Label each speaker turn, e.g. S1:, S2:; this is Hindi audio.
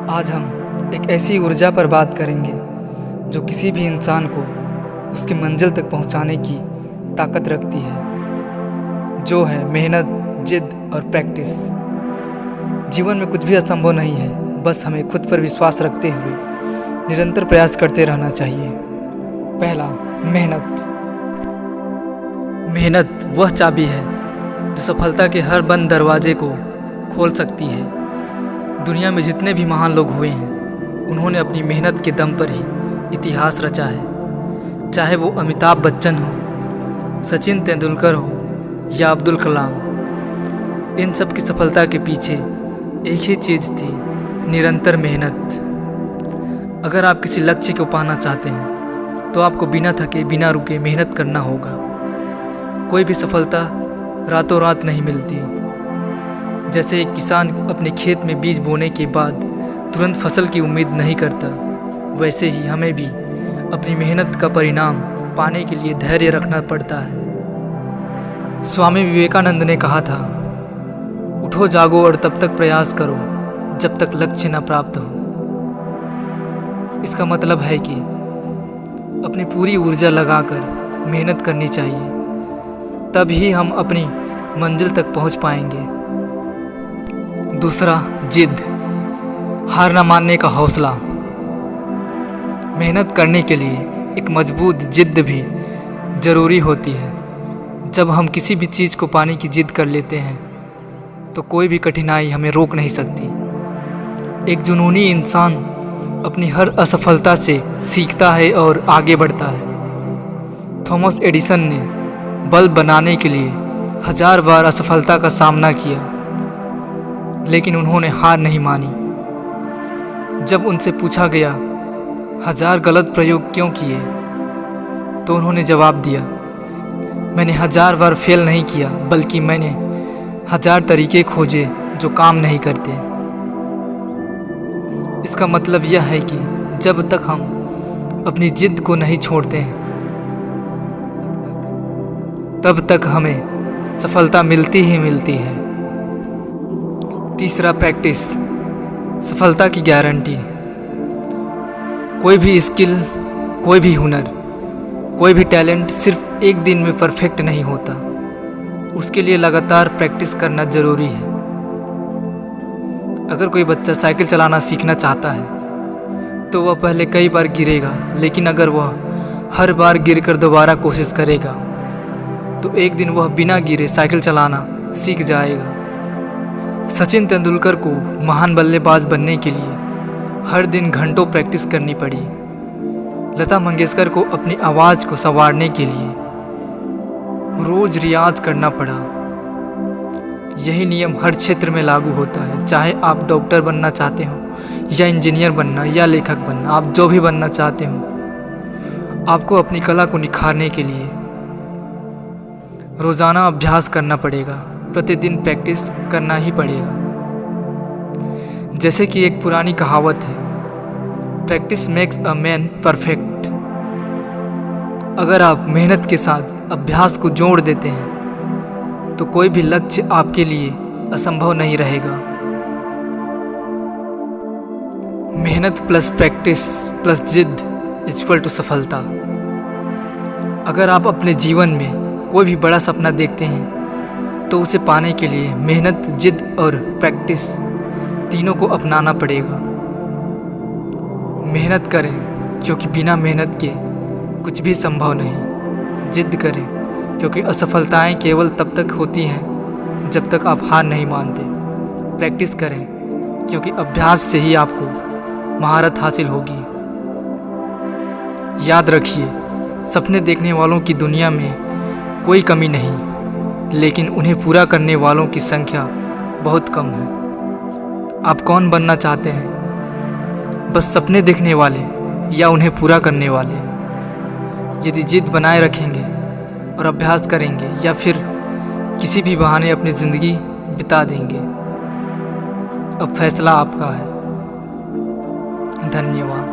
S1: आज हम एक ऐसी ऊर्जा पर बात करेंगे जो किसी भी इंसान को उसकी मंजिल तक पहुंचाने की ताकत रखती है, जो है मेहनत, जिद और प्रैक्टिस। जीवन में कुछ भी असंभव नहीं है, बस हमें खुद पर विश्वास रखते हुए निरंतर प्रयास करते रहना चाहिए। पहला, मेहनत। मेहनत वह चाबी है जो सफलता के हर बंद दरवाजे को खोल सकती है। दुनिया में जितने भी महान लोग हुए हैं, उन्होंने अपनी मेहनत के दम पर ही इतिहास रचा है। चाहे वो अमिताभ बच्चन हो, सचिन तेंदुलकर हो या अब्दुल कलाम, इन सब की सफलता के पीछे एक ही चीज़ थी, निरंतर मेहनत। अगर आप किसी लक्ष्य को पाना चाहते हैं तो आपको बिना थके, बिना रुके मेहनत करना होगा। कोई भी सफलता रातों रात नहीं मिलती। जैसे एक किसान अपने खेत में बीज बोने के बाद तुरंत फसल की उम्मीद नहीं करता, वैसे ही हमें भी अपनी मेहनत का परिणाम पाने के लिए धैर्य रखना पड़ता है। स्वामी विवेकानंद ने कहा था, उठो जागो और तब तक प्रयास करो जब तक लक्ष्य न प्राप्त हो। इसका मतलब है कि अपनी पूरी ऊर्जा लगाकर मेहनत करनी चाहिए, तभी हम अपनी मंजिल तक पहुंच पाएंगे। दूसरा, जिद, हार न मानने का हौसला। मेहनत करने के लिए एक मजबूत जिद भी ज़रूरी होती है। जब हम किसी भी चीज़ को पाने की जिद कर लेते हैं तो कोई भी कठिनाई हमें रोक नहीं सकती। एक जुनूनी इंसान अपनी हर असफलता से सीखता है और आगे बढ़ता है। थॉमस एडिसन ने बल्ब बनाने के लिए 1000 बार असफलता का सामना किया, लेकिन उन्होंने हार नहीं मानी। जब उनसे पूछा गया 1000 गलत प्रयोग क्यों किए, तो उन्होंने जवाब दिया, मैंने 1000 बार फेल नहीं किया, बल्कि मैंने 1000 तरीके खोजे जो काम नहीं करते। इसका मतलब यह है कि जब तक हम अपनी जिद को नहीं छोड़ते हैं, तब तक हमें सफलता मिलती ही मिलती है। तीसरा, प्रैक्टिस, सफलता की गारंटी। कोई भी स्किल, कोई भी हुनर, कोई भी टैलेंट सिर्फ एक दिन में परफेक्ट नहीं होता। उसके लिए लगातार प्रैक्टिस करना ज़रूरी है। अगर कोई बच्चा साइकिल चलाना सीखना चाहता है तो वह पहले कई बार गिरेगा, लेकिन अगर वह हर बार गिरकर दोबारा कोशिश करेगा तो एक दिन वह बिना गिरे साइकिल चलाना सीख जाएगा। सचिन तेंदुलकर को महान बल्लेबाज बनने के लिए हर दिन घंटों प्रैक्टिस करनी पड़ी। लता मंगेशकर को अपनी आवाज़ को संवारने के लिए रोज़ रियाज करना पड़ा। यही नियम हर क्षेत्र में लागू होता है। चाहे आप डॉक्टर बनना चाहते हो या इंजीनियर बनना या लेखक बनना, आप जो भी बनना चाहते हो, आपको अपनी कला को निखारने के लिए रोज़ाना अभ्यास करना पड़ेगा, प्रतिदिन प्रैक्टिस करना ही पड़ेगा। जैसे कि एक पुरानी कहावत है, practice makes a man perfect. अगर आप मेहनत के साथ अभ्यास को जोड़ देते हैं तो कोई भी लक्ष्य आपके लिए असंभव नहीं रहेगा। मेहनत प्लस प्रैक्टिस प्लस जिद इक्वल टू सफलता। अगर आप अपने जीवन में कोई भी बड़ा सपना देखते हैं तो उसे पाने के लिए मेहनत, जिद और प्रैक्टिस तीनों को अपनाना पड़ेगा। मेहनत करें क्योंकि बिना मेहनत के कुछ भी संभव नहीं। जिद करें क्योंकि असफलताएं केवल तब तक होती हैं जब तक आप हार नहीं मानते। प्रैक्टिस करें क्योंकि अभ्यास से ही आपको महारत हासिल होगी। याद रखिए, सपने देखने वालों की दुनिया में कोई कमी नहीं, लेकिन उन्हें पूरा करने वालों की संख्या बहुत कम है। आप कौन बनना चाहते हैं? बस सपने देखने वाले या उन्हें पूरा करने वाले? यदि जिद बनाए रखेंगे और अभ्यास करेंगे या फिर किसी भी बहाने अपनी ज़िंदगी बिता देंगे, अब फैसला आपका है। धन्यवाद।